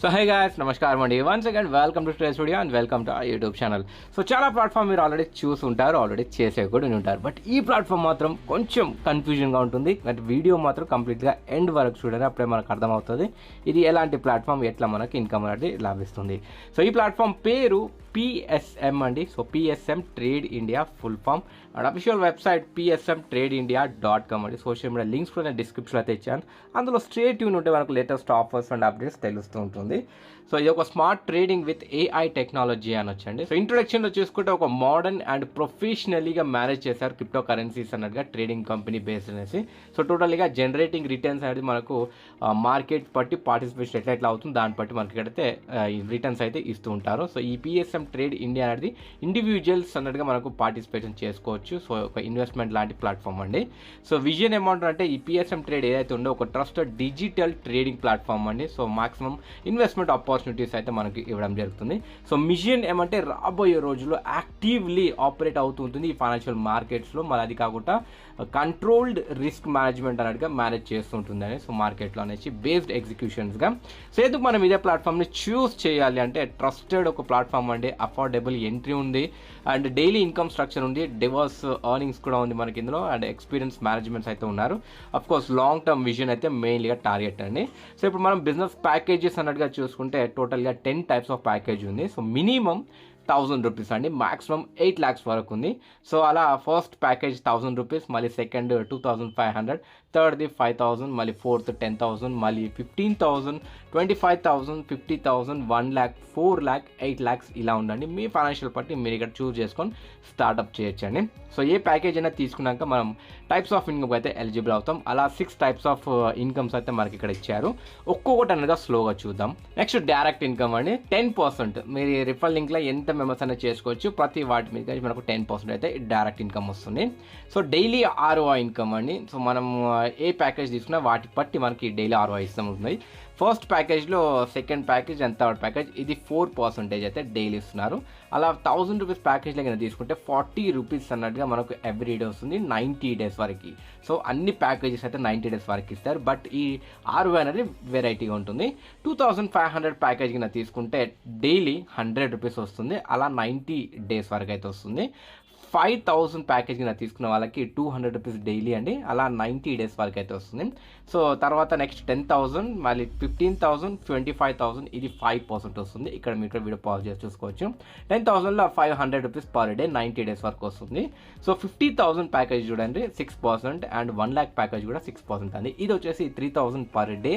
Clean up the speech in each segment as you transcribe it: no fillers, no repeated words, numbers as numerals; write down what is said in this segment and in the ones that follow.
So hi guys నమస్కారం అండి. Once again welcome to stress studio and welcome to YouTube channel. So చాలా platform మీరు already చూసి ఉంటారు, ఆల్రెడీ చేసే కూడా ఉంటారు. బట్ ఈ ప్లాట్ఫామ్ మాత్రం కొంచెం కన్ఫ్యూజన్గా ఉంటుంది. బట్ వీడియో మాత్రం కంప్లీట్గా ఎండ్ వరకు చూడండి, అప్పుడే మనకు అర్థమవుతుంది ఇది ఎలాంటి ప్లాట్ఫామ్, ఎట్లా మనకి ఇన్కమ్ అనేది లభిస్తుంది. సో ఈ ప్లాట్ఫామ్ పేరు PSM అండి. So PSM trade India full form and official website psmtradeindia.com అండి. సోషల్ మీడియా లింక్స్ కూడా నేను డిస్క్రిప్షన్లో అయితే ఇచ్చాను. అందులో స్టే ట్యూన్ ఉంటే మనకు లేటెస్ట్ ఆఫర్స్ అండ్ అప్డేట్స్ తెలుస్తూ ఉంటుంది. సో ఇది ఒక smart trading with AI technology అని వచ్చండి. సో ఇంట్రొడక్షన్లో చూసుకుంటే ఒక మోడర్న్ అండ్ ప్రొఫెషనలీగా మేనేజ్ చేశారు క్రిప్టో కరెన్సీస్ అన్నట్టుగా ట్రేడింగ్ కంపెనీ బేస్డ్ అనేసి. సో టోటల్గా జనరేటింగ్ రిటర్న్స్ అనేది మనకు మార్కెట్ బట్టి పార్టిసిపేషన్ ఎట్లా అవుతుంది దాన్ని బట్టి మనకి ఇక్కడైతే రిటర్న్స్ అయితే ఇస్తూ ఉంటారు. సో ఈ PSM ట్రేడ్ ఇండియా అనేది ఇండివిజువల్స్ అన్నట్టుగా మనకు పార్టిసిపేషన్ చేసుకోవచ్చు. సో ఒక ఇన్వెస్ట్మెంట్ లాంటి ప్లాట్ఫామ్ అండి. సో విజన్ అమౌంట్ అంటే ఈ PSM ట్రేడ్ ఏదైతే ఉందో ఒక ట్రస్టెడ్ డిజిటల్ ట్రేడింగ్ ప్లాట్ఫామ్ అండి. సో మాక్సిమం ఇన్వెస్ట్మెంట్ ఆపర్చునిటీస్ అయితే మనకి ఇవ్వడం జరుగుతుంది. సో మిషన్ ఏమంటే రాబోయే రోజుల్లో యాక్టివ్లీ ఆపరేట్ అవుతూ ఉంటుంది ఈ ఫైనాన్షియల్ మార్కెట్స్లో. మరి అది కాకుండా కంట్రోల్డ్ రిస్క్ మేనేజ్మెంట్ అన్నట్టుగా మేనేజ్ చేస్తుంటుందని సో మార్కెట్లో అనేసి బేస్డ్ ఎగ్జిక్యూషన్స్గా. సో ఎందుకు మనం ఇదే ప్లాట్ఫామ్ని చూస్ చేయాలి అంటే ట్రస్టెడ్ ఒక ప్లాట్ఫామ్ అండి, అఫోర్డబుల్ ఎంట్రీ ఉంది అండ్ డైలీ ఇన్కమ్ స్ట్రక్చర్ ఉంది, డివర్స్ ఎర్నింగ్స్ కూడా ఉంది మనకి ఇందులో అండ్ ఎక్స్పీరియన్స్ మేనేజ్మెంట్స్ అయితే ఉన్నారు. అఫ్కోర్స్ లాంగ్ టర్మ్ విజన్ అయితే మెయిన్గా టార్గెట్ అండి. సో ఇప్పుడు మనం బిజినెస్ ప్యాకేజెస్ అన్నట్టుగా చూసుకుంటే టోటల్గా 10 టైప్స్ ఆఫ్ ప్యాకేజ్ ఉంది. సో మినిమం 1000 రూపీస్ అండి, మాక్సిమం 8 lakhs వరకు ఉంది. సో అలా ఫస్ట్ ప్యాకేజ్ 1000 రూపీస్, మళ్ళీ సెకండ్ 2500, థర్డ్ది 5000, మళ్ళీ ఫోర్త్ 10,000, మళ్ళీ 15,000, 25,000, 50,000, 1 lakh, 4 lakh, 8 lakhs ఇలా ఉండండి. మీ ఫైనాన్షియల్ బట్టి మీరు ఇక్కడ చూస్ చేసుకొని స్టార్ట్అప్ చేయొచ్చండి. సో ఏ ప్యాకేజ్ అయినా తీసుకున్నాక మనం టైప్స్ ఆఫ్ ఇన్కమ్ అయితే ఎలిజిబుల్ అవుతాం. అలా 6 టైప్స్ ఆఫ్ ఇన్కమ్స్ అయితే మనకి ఇక్కడ ఇచ్చారు. ఒక్కొక్కటి అనగా స్లోగా చూద్దాం. నెక్స్ట్ డైరెక్ట్ ఇన్కమ్ అండి. 10% మీరు రిఫర్ లింక్లో ఎంత మెంబర్స్ అనేది చేసుకోవచ్చు, ప్రతి వాటి మీద మనకు 10% అయితే డైరెక్ట్ ఇన్కమ్ వస్తుంది. సో డైలీ ROI ఇన్కమ్ అండి. సో మనం ఏ ప్యాకేజ్ తీసుకున్నా వాటి బట్టి మనకి డైలీ ROI ఇస్తాం ఉంటుంది. ఫస్ట్ ప్యాకేజ్లో, second package and third package ఇది 4% అయితే డైలీ ఇస్తున్నారు. అలా 1000 రూపీస్ ప్యాకేజ్లో కనుక తీసుకుంటే 40 రూపీస్ అన్నట్టుగా మనకు ఎవ్రీ డే వస్తుంది 90 డేస్ వరకు. సో అన్ని ప్యాకేజెస్ అయితే 90 డేస్ వరకు ఇస్తారు. బట్ ఈ ROI అనేది వెరైటీగా ఉంటుంది. 2500 ప్యాకేజ్ కనుక తీసుకుంటే డైలీ 100 రూపీస్ వస్తుంది. అలా 90 డేస్ వరకు అయితే వస్తుంది. 5000 ప్యాకేజ్ కింద తీసుకున్న వాళ్ళకి 200 రూపీస్ డైలీ అండి, అలా 90 డేస్ వరకు అయితే వస్తుంది. సో తర్వాత నెక్స్ట్ 10,000, మళ్ళీ 15,000, 25,000 ఇది 5% వస్తుంది. ఇక్కడ మీరు వీడియో పాజ్ చేసి చూసుకోవచ్చు. 10,000లో 500 రూపీస్ పర్ డే 90 డేస్ వరకు వస్తుంది. సో 50,000 ప్యాకేజ్ చూడండి 6% అండ్ 1 lakh ప్యాకేజ్ కూడా 6% అండి. ఇది వచ్చేసి 3,000 పర్ డే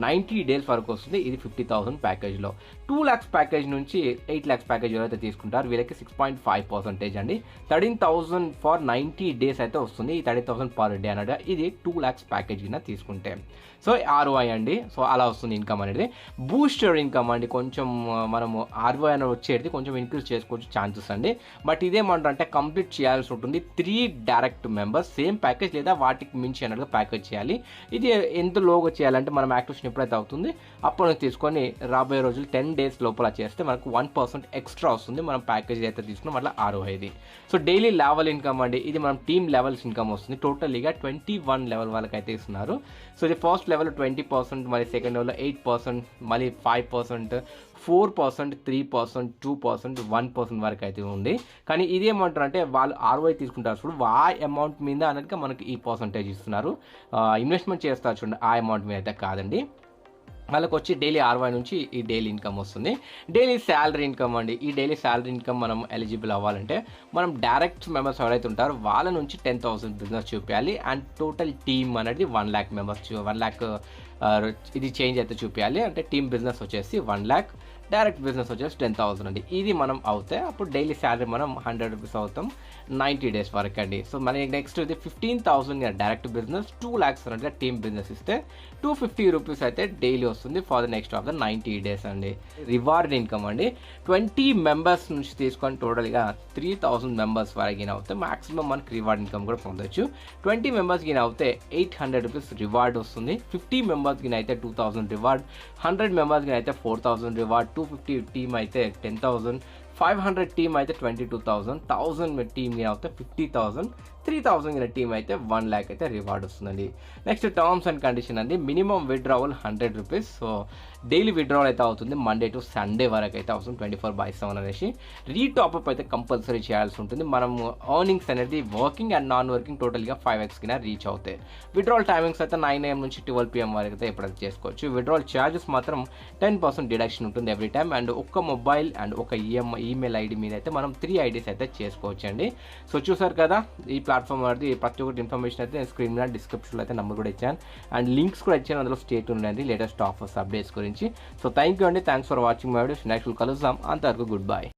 90 డేస్ వరకు వస్తుంది. ఇది 50,000 ప్యాకేజ్లో. 2 lakhs ప్యాకేజ్ నుంచి 8 lakhs ప్యాకేజ్ ఎవరైతే తీసుకుంటారు వీళ్ళకి 6.5% అండి. 13,000 ఫర్ 90 డేస్ అయితే వస్తుంది. ఈ 13,000 పర్ డే అన్నట్టు ఇది 2 lakhs ప్యాకేజ్ కింద తీసుకుంటే. సో ROI అండి. సో అలా వస్తుంది ఇన్కమ్ అనేది. బూస్టర్ ఇన్కమ్ అండి, కొంచెం మనము ROI అనేది వచ్చేది కొంచెం ఇంక్రీజ్ చేసుకోవచ్చు ఛాన్సెస్ అండి. బట్ ఇదేమంటారంటే కంప్లీట్ చేయాల్సి ఉంటుంది 3 డైరెక్ట్ మెంబర్స్ సేమ్ ప్యాకేజ్ లేదా వాటికి మించి అన్నట్టుగా ప్యాకేజ్ చేయాలి. ఇది ఎంత లోగా చేయాలంటే మనం యాక్టివేషన్ ఎప్పుడైతే అవుతుంది అప్పుడు తీసుకొని రాబోయే రోజులు 10 days లోపల చేస్తే మనకు 1% ఎక్స్ట్రా వస్తుంది మనం ప్యాకేజ్ అయితే తీసుకున్నాం అట్లా ROI ఇది. సో డైలీ లెవెల్ ఇన్కమ్ అండి. ఇది మనం టీమ్ లెవెల్స్ ఇన్కమ్ వస్తుంది. టోటల్గా 21 లెవెల్ వాళ్ళకి అయితే ఇస్తున్నారు. సో ఇది ఫస్ట్ లెవెల్ 20%, మళ్ళీ సెకండ్ లెవెల్లో 8%, మళ్ళీ 5%, 4%, 3%, 2%, 1% వరకు అయితే ఉంది. కానీ ఇది ఏమంటారు అంటే వాళ్ళు ROI తీసుకుంటారు చూడు ఆ అమౌంట్ మీద అన్నట్టుగా మనకి ఈ పర్సంటేజ్ ఇస్తున్నారు. ఇన్వెస్ట్మెంట్ చేస్తారు చూడండి ఆ అమౌంట్ మీద అయితే కాదండి. వాళ్ళకి వచ్చి డైలీ ROI నుంచి ఈ డైలీ ఇన్కమ్ వస్తుంది. డైలీ శాలరీ ఇన్కమ్ అండి. ఈ డైలీ శాలరీ ఇన్కమ్ మనం ఎలిజిబుల్ అవ్వాలంటే మనం డైరెక్ట్ మెంబర్స్ ఎవరైతే ఉంటారో వాళ్ళ నుంచి 10,000 బిజినెస్ చూపించాలి అండ్ టోటల్ టీమ్ అనేది 1 lakh మెంబర్స్ 1 lakh ఇది చేంజ్ అయితే చూపించాలి. అంటే టీమ్ బిజినెస్ వచ్చేసి 1 lakh, డైరెక్ట్ బిజినెస్ వచ్చేసి 10,000 అండి. ఇది మనం అవుతే అప్పుడు డైలీ శాలరీ మనం 100 రూపీస్ అవుతాం 90 డేస్ వరకు అండి. సో మనకి నెక్స్ట్ ఇది 15,000 డైరెక్ట్ బిజినెస్, 2 lakhs అన్నట్టుగా టీమ్ బిజినెస్ ఇస్తే 250 రూపీస్ అయితే డైలీ వస్తుంది for the next of the 90 days అండి. రివార్డ్ ఇన్కమ్ అండి. 20 మెంబర్స్ నుంచి తీసుకొని టోటల్గా 3,000 మెంబర్స్ వరకు అవుతే మాక్సిమం మనకి రివార్డ్ ఇన్కమ్ కూడా పొందొచ్చు. 20 మెంబర్స్ గిన అవుతే 800 రూపీస్ రివార్డ్ వస్తుంది. 50 మెంబర్స్ గిన అయితే 2,000 రివార్డ్, 100 మెంబర్స్ గిన అయితే 4,000 రివార్డ్, 250 టీమ్ అయితే 10,000, 500 టీమ్ అయితే 22,000, 1000 టీమ్ అయితే 50,000, 3000 టీమ్ అయితే 1 lakh అయితే రివార్డ్ వస్తుందండి. నెక్స్ట్ టర్మ్స్ అండ్ కండిషన్ అండి, minimum withdrawal 100 rupees. So daily withdrawal అయితే అవుతుంది, మండే టు సండే వరకు అయితే అవుతుంది 24/7 అనేసి. రీటాప్అప్ అయితే కంపల్సరీ చేయాల్సి ఉంటుంది. మనం ఎర్నింగ్స్ అనేది వర్కింగ్ అండ్ నాన్ వర్కింగ్ టోటల్గా 5x కింద రీచ్ అవుతాయి. విత్డ్రావల్ టైమింగ్స్ అయితే 9 AM నుంచి 12 PM వరకు అయితే ఎప్పుడైతే చేసుకోవచ్చు. విత్డ్రావల్ ఛార్జెస్ మాత్రం 10% డిడక్షన్ ఉంటుంది ఎవ్రీ టైమ్. అండ్ ఒక్క మొబైల్ అండ్ ఒక ఈమెయిల్ ఐడి మీద అయితే మనం 3 IDs అయితే చేసుకోవచ్చు అండి. సో చూసారు కదా, ఈ ప్లాట్ఫామ్ అనేది ప్రతి ఒక్కటి ఇన్ఫర్మేషన్ అయితే నేను స్క్రీన్ మీద డిస్క్రిప్షన్లో అయితే నెంబర్ కూడా ఇచ్చాను అండ్ లింక్స్ కూడా ఇచ్చాను, అందులో స్టేట్ ఉండండి లేటెస్ట్ ఆఫర్స్ అప్డేట్స్ గురించి. సో థ్యాంక్ యూ అండి, thanks for watching my videos. Next కలుద్దాం, అంతవరకు గుడ్ బై.